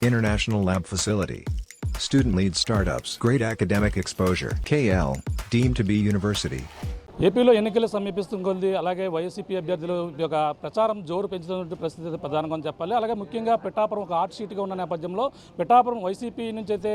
International Lab Facility. Student-led startups. Great academic exposure. KL. Deemed to be university. ఏపీలో ఎన్నికలు సమీపిస్తుంది కొద్ది అలాగే YCP అభ్యర్థులు యొక్క ప్రచారం జోరు పెంచుతున్న పరిస్థితి ప్రధానంగా చెప్పాలి. అలాగే ముఖ్యంగా పిఠాపురం ఒక హాట్ సీట్గా ఉన్న నేపథ్యంలో పిఠాపురం వైసీపీ నుంచి అయితే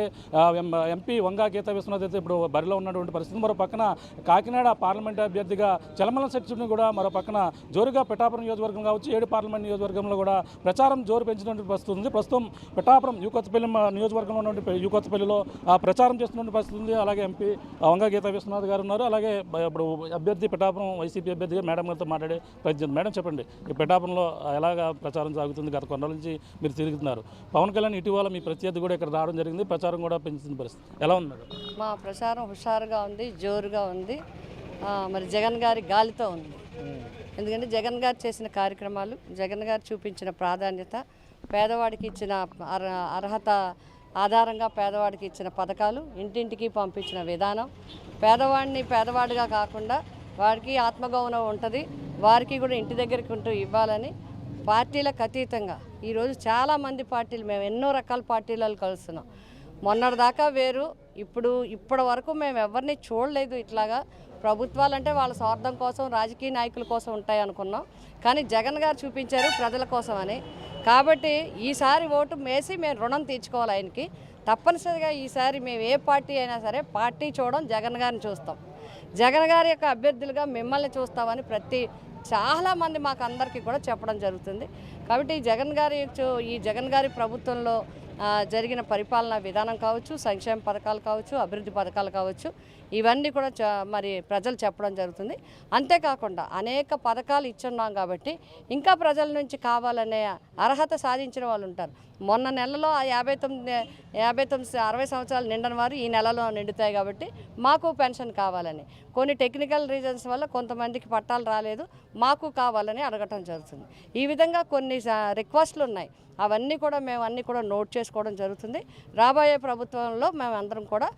ఎంపీ వంగా గీతా విశ్వనాథ్ అయితే ఇప్పుడు బరిలో ఉన్నటువంటి పరిస్థితి. మరో పక్కన కాకినాడ పార్లమెంట్ అభ్యర్థిగా చలమల శెట్టిని కూడా మరో పక్కన జోరుగా పిఠాపురం నియోజకవర్గం కావచ్చు 7 పార్లమెంట్ నియోజకవర్గంలో కూడా ప్రచారం జోరు పెంచినటువంటి పరిస్థితి ఉంది. ప్రస్తుతం పిఠాపురం యూకొత్తపల్లి నియోజకవర్గంలో ఉన్నటువంటి యూకొత్తపల్లిలో ప్రచారం చేస్తున్న పరిస్థితి ఉంది. అలాగే ఎంపీ వంగా గీతా విశ్వనాథ్ గారు ఉన్నారు. అలాగే ఇప్పుడు అభ్యర్థి పిఠాపురం వైసీపీ అభ్యర్థిగా మేడం గారితో మాట్లాడే ప్రయత్నం. మేడం చెప్పండి, ఈ పిఠాపురంలో ఎలాగా ప్రచారం సాగుతుంది? గత కొన్నాళ్ళ నుంచి మీరు తిరుగుతున్నారు. పవన్ కళ్యాణ్ ఇటీవల మీ ప్రత్యర్థి కూడా ఇక్కడ రావడం జరిగింది, ప్రచారం కూడా పెంచుతున్న పరిస్థితి ఎలా ఉంది మేడం? మా ప్రచారం హుషారుగా ఉంది, జోరుగా ఉంది. మరి జగన్ గారి గాలితో ఉంది. ఎందుకంటే జగన్ గారు చేసిన కార్యక్రమాలు, జగన్ గారు చూపించిన ప్రాధాన్యత, పేదవాడికి ఇచ్చిన అర్హత ఆధారంగా పేదవాడికి ఇచ్చిన పథకాలు, ఇంటింటికి పంపించిన విధానం, పేదవాడిని పేదవాడిగా కాకుండా వారికి ఆత్మగౌరవం ఉంటుంది, వారికి కూడా ఇంటి దగ్గరికి ఉంటూ ఇవ్వాలని పార్టీలకు అతీతంగా ఈరోజు చాలామంది పార్టీలు, మేము ఎన్నో రకాల పార్టీలలో కలుస్తున్నాం. మొన్నటిదాకా వేరు, ఇప్పటి వరకు మేము ఎవరిని చూడలేదు ఇట్లాగా. ప్రభుత్వాలు అంటే వాళ్ళ స్వార్థం కోసం, రాజకీయ నాయకుల కోసం ఉంటాయి అనుకున్నాం. కానీ జగన్ గారు చూపించారు ప్రజల కోసం అని. కాబట్టి ఈసారి ఓటు వేసి మేము రుణం తీర్చుకోవాలి ఆయనకి. తప్పనిసరిగా ఈసారి మేము ఏ పార్టీ అయినా సరే పార్టీ చూడడం, జగన్ గారిని చూస్తాం. జగన్ గారి యొక్క అభ్యర్థులుగా మిమ్మల్ని చూస్తామని చాలామంది మాకు అందరికీ కూడా చెప్పడం జరుగుతుంది. కాబట్టి ఈ జగన్ గారి ప్రభుత్వంలో జరిగిన పరిపాలనా విధానం కావచ్చు, సంక్షేమ పథకాలు కావచ్చు, అభివృద్ధి పథకాలు కావచ్చు, ఇవన్నీ కూడా మరి ప్రజలు చెప్పడం జరుగుతుంది. అంతేకాకుండా అనేక పథకాలు ఇచ్చున్నాం కాబట్టి ఇంకా ప్రజల నుంచి కావాలనే అర్హత సాధించిన వాళ్ళు ఉంటారు. మొన్న నెలలో 59 60 సంవత్సరాలు నిండని వారు ఈ నెలలో నిండుతాయి కాబట్టి మాకు పెన్షన్ కావాలని, కొన్ని టెక్నికల్ రీజన్స్ వల్ల కొంతమందికి పట్టాలు రాలేదు, మాకు కావాలని అడగటం జరుగుతుంది. ఈ విధంగా కొన్ని రిక్వెస్ట్లు ఉన్నాయి. అవన్నీ కూడా మేము నోట్ చేసుకోవడం జరుగుతుంది. రాబోయే ప్రభుత్వంలో మేము అందరం కూడా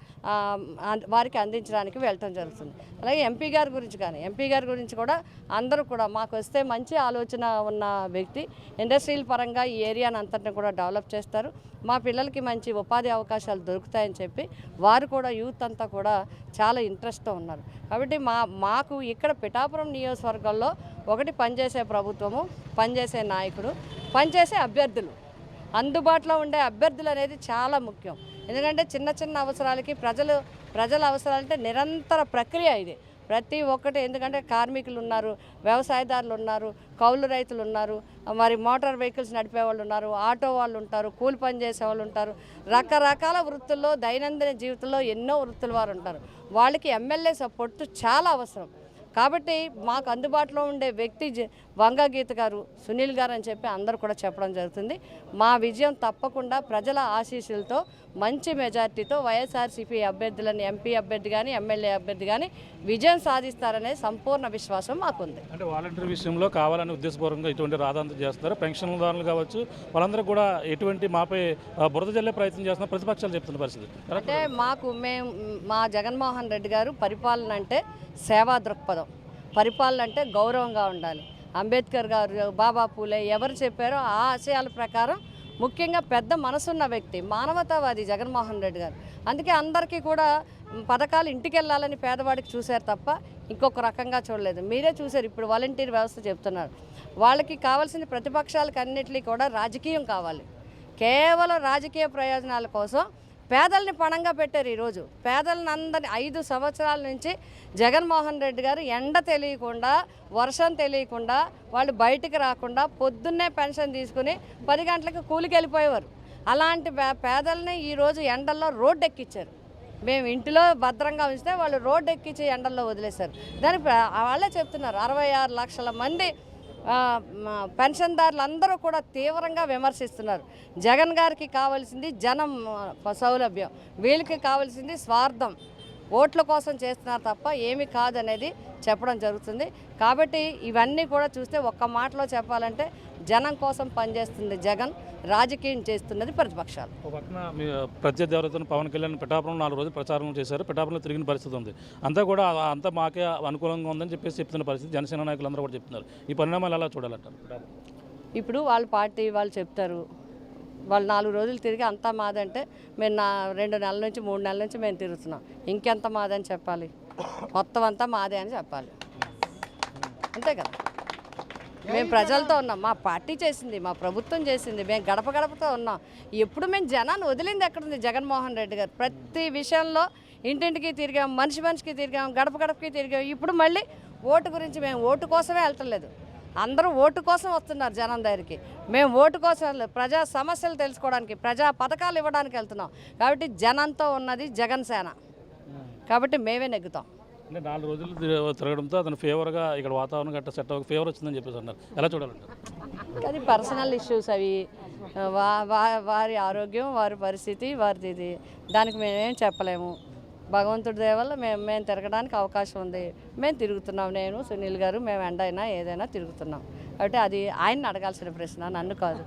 వారికి అందించడానికి వెళ్ళటం జరుగుతుంది. అలాగే ఎంపీ గారి గురించి కూడా అందరూ కూడా మాకు వస్తే మంచి ఆలోచన ఉన్న వ్యక్తి, ఇండస్ట్రియల్ పరంగా ఈ ఏరియాని అంతటిని కూడా డెవలప్ చేస్తారు, మా పిల్లలకి మంచి ఉపాధి అవకాశాలు దొరుకుతాయని చెప్పి వారు కూడా యూత్ అంతా కూడా చాలా ఇంట్రెస్ట్తో ఉన్నారు. కాబట్టి మాకు ఇక్కడ పిఠాపురం నియోజకవర్గంలో ఒకటి పనిచేసే ప్రభుత్వము, పనిచేసే నాయకుడు, పనిచేసే అభ్యర్థులు, అందుబాటులో ఉండే అభ్యర్థులు అనేది చాలా ముఖ్యం. ఎందుకంటే చిన్న అవసరాలకి ప్రజల అవసరాలంటే నిరంతర ప్రక్రియ ఇది. ప్రతి ఒక్కటి, ఎందుకంటే కార్మికులు ఉన్నారు, వ్యవసాయదారులు ఉన్నారు, కౌలు రైతులు ఉన్నారు, మరి మోటార్ వెహికల్స్ నడిపే వాళ్ళు ఉన్నారు, ఆటో వాళ్ళు ఉంటారు, కూలి పని చేసే వాళ్ళు ఉంటారు, రకరకాల వృత్తుల్లో దైనందిన జీవితంలో ఎన్నో వృత్తుల వారు ఉంటారు. వాళ్ళకి ఎమ్మెల్యే సపోర్ట్ చాలా అవసరం. కాబట్టి మాకు అందుబాటులో ఉండే వ్యక్తి వంగా గీత గారు, సునీల్ గారు అని చెప్పి అందరూ కూడా చెప్పడం జరుగుతుంది. మా విజయం తప్పకుండా ప్రజల ఆశీస్సులతో మంచి మెజార్టీతో వైఎస్ఆర్సీపీ అభ్యర్థులని, ఎంపీ అభ్యర్థి కానీ ఎమ్మెల్యే అభ్యర్థి కానీ విజయం సాధిస్తారనే సంపూర్ణ విశ్వాసం మాకుంది. అంటే వాలంటీర్ విషయంలో కావాలని ఉద్దేశపూర్వకంగా ఇటువంటి రాద్ధాంతం చేస్తున్నారు. పెన్షన్దారులు కావచ్చు, వాళ్ళందరూ కూడా ఎటువంటి మాపై బురద జల్లే ప్రయత్నం చేస్తున్నారు ప్రతిపక్షాలు చెప్తున్న పరిస్థితి. అంటే మా జగన్మోహన్ రెడ్డి గారు పరిపాలన అంటే సేవా దృక్పథం, పరిపాలన అంటే గౌరవంగా ఉండాలి. అంబేద్కర్ గారు, బాబా పూలే ఎవరు చెప్పారో ఆ ఆశయాల ప్రకారం ముఖ్యంగా పెద్ద మనసున్న వ్యక్తి, మానవతావాది జగన్మోహన్ రెడ్డి గారు. అందుకే అందరికీ కూడా పథకాలు ఇంటికి వెళ్ళాలని పేదవాడికి చూశారు తప్ప ఇంకొక రకంగా చూడలేదు. మీరే చూశారు, ఇప్పుడు వాలంటీర్ వ్యవస్థ చెప్తున్నారు. వాళ్ళకి కావాల్సిన ప్రతిపక్షాలకు అన్నిటికీ కూడా రాజకీయం కావాలి. కేవలం రాజకీయ ప్రయోజనాల కోసం పేదల్ని పణంగా పెట్టారు. ఈరోజు పేదలను అందరినీ 5 సంవత్సరాల నుంచి జగన్మోహన్ రెడ్డి గారు ఎండ తెలియకుండా, వర్షం తెలియకుండా, వాళ్ళు బయటికి రాకుండా పొద్దున్నే పెన్షన్ తీసుకుని 10 గంటలకు కూలికి వెళ్ళిపోయేవారు. అలాంటి పేదల్ని ఈరోజు ఎండల్లో రోడ్డు ఎక్కించారు. మేము ఇంటిలో భద్రంగా ఉంచితే వాళ్ళు రోడ్డు ఎక్కించి ఎండల్లో వదిలేశారు. దానికి వాళ్ళే చెప్తున్నారు 66 లక్షల మంది పెన్షన్దారులు అందరూ కూడా తీవ్రంగా విమర్శిస్తున్నారు. జగన్ గారికి కావాల్సింది జనం సౌలభ్యం, వీళ్ళకి కావాల్సింది స్వార్థం, ఓట్ల కోసం చేస్తున్నారు తప్ప ఏమి కాదనేది చెప్పడం జరుగుతుంది. కాబట్టి ఇవన్నీ కూడా చూస్తే ఒక్క మాటలో చెప్పాలంటే జనం కోసం పనిచేస్తుంది జగన్, రాజకీయం చేస్తున్నది ప్రతిపక్షాలు. ఒక పక్కన ప్రత్యర్థి ఎవరైతే పవన్ కళ్యాణ్ పిఠాపురం 4 రోజులు ప్రచారం చేశారు, పిఠాపురంలో తిరిగిన పరిస్థితి ఉంది. అంతా మాకే అనుకూలంగా ఉందని చెప్తున్న పరిస్థితి జనసేన నాయకులు అందరూ కూడా చెప్తున్నారు. ఈ పరిణామాలు ఎలా చూడాలంటారు? ఇప్పుడు వాళ్ళ పార్టీ వాళ్ళు చెప్తారు, వాళ్ళు 4 రోజులు తిరిగి అంతా మాదంటే మేము 2 నెలల నుంచి 3 నెలల నుంచి మేము తిరుగుతున్నాం. ఇంకెంత మాదని చెప్పాలి? మొత్తం అంతా మాదే అని చెప్పాలి. అంతే కదా. మేము ప్రజలతో ఉన్నాం, మా పార్టీ చేసింది, మా ప్రభుత్వం చేసింది, మేము గడప గడపతో ఉన్నాం. ఎప్పుడు మేము జనాన్ని వదిలింది ఎక్కడుంది? జగన్మోహన్ రెడ్డి గారు ప్రతి విషయంలో ఇంటింటికి తిరిగాం, మనిషికి తిరిగాం, గడప గడపకి తిరిగాం. ఇప్పుడు మళ్ళీ ఓటు గురించి మేము ఓటు కోసమే వెళ్తలేదు. అందరూ ఓటు కోసం వస్తున్నారు జనం దగ్గరికి. మేము ఓటు కోసం వెళ్ళలేదు, ప్రజా సమస్యలు తెలుసుకోవడానికి, ప్రజా పథకాలు ఇవ్వడానికి వెళ్తున్నాం. కాబట్టి జనంతో ఉన్నది జగన్ సేన, కాబట్టి మేమే నెగ్గుతాం. అంటే 4 రోజులు తిరగడంతో అతను ఫేవర్గా ఇక్కడ వాతావరణం గట్రా సెట్ అవ్వక ఫేవర్ వచ్చిందని చెప్పేసి అన్నారు. ఎలా చూడాలంటారు? అది పర్సనల్ ఇష్యూస్ అవి. వారి ఆరోగ్యం, వారి పరిస్థితి, వారిది ఇది. దానికి మేమేం చెప్పలేము. భగవంతుడి దయ వల్ల మేము తిరగడానికి అవకాశం ఉంది. మేము తిరుగుతున్నాం, నేను సునీల్ గారు, మేము ఎండైనా ఏదైనా తిరుగుతున్నాం. కాబట్టి అది ఆయన్ని అడగాల్సిన ప్రశ్న, నన్ను కాదు.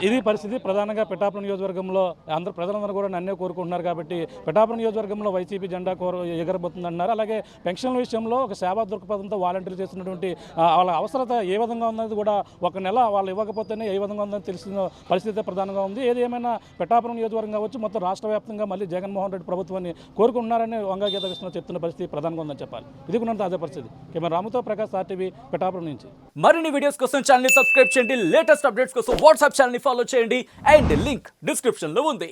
ఇది పరిస్థితి. ప్రధానంగా పిఠాపురం నియోజకవర్గంలో అందరూ ప్రజలందరూ కూడా నన్నే కోరుకుంటున్నారు. కాబట్టి పిఠాపురం నియోజకవర్గంలో వైసీపీ జెండా ఎగరబోతుందన్నారు. అలాగే పెన్షన్ల విషయంలో ఒక సేవా దృక్పథంతో వాలంటీర్లు చేస్తున్నటువంటి వాళ్ళ అవసరత ఏ విధంగా ఉన్నది కూడా ఒక నెల వాళ్ళు ఇవ్వకపోతేనే ఏ విధంగా ఉందని తెలిసిన పరిస్థితి ప్రధానంగా ఉంది. ఏది ఏమైనా పిఠాపురం నియోజకవర్గం కావచ్చు, మొత్తం రాష్ట్ర వ్యాప్తంగా మళ్ళీ జగన్మోహన్ రెడ్డి ప్రభుత్వాన్ని కోరుకుంటున్నారని వంగగీత కృష్ణ చెప్తున్న పరిస్థితి ప్రధానంగా ఉందని చెప్పాలి. ఇది కూడా అదే పరిస్థితి. కెమెరా రాముతో ప్రకాష్, RTV, పిఠాపురం నుంచి. మరిన్ని వీడియోస్ కోసం ఛానల్ ని సబ్స్క్రైబ్ చేయండి. లేటెస్ట్ అప్డేట్స్ కోసం వాట్సాప్ ఛానల్ ని ఫాలో చేయండి. అండ్ లింక్ డిస్క్రిప్షన్ లో ఉంది.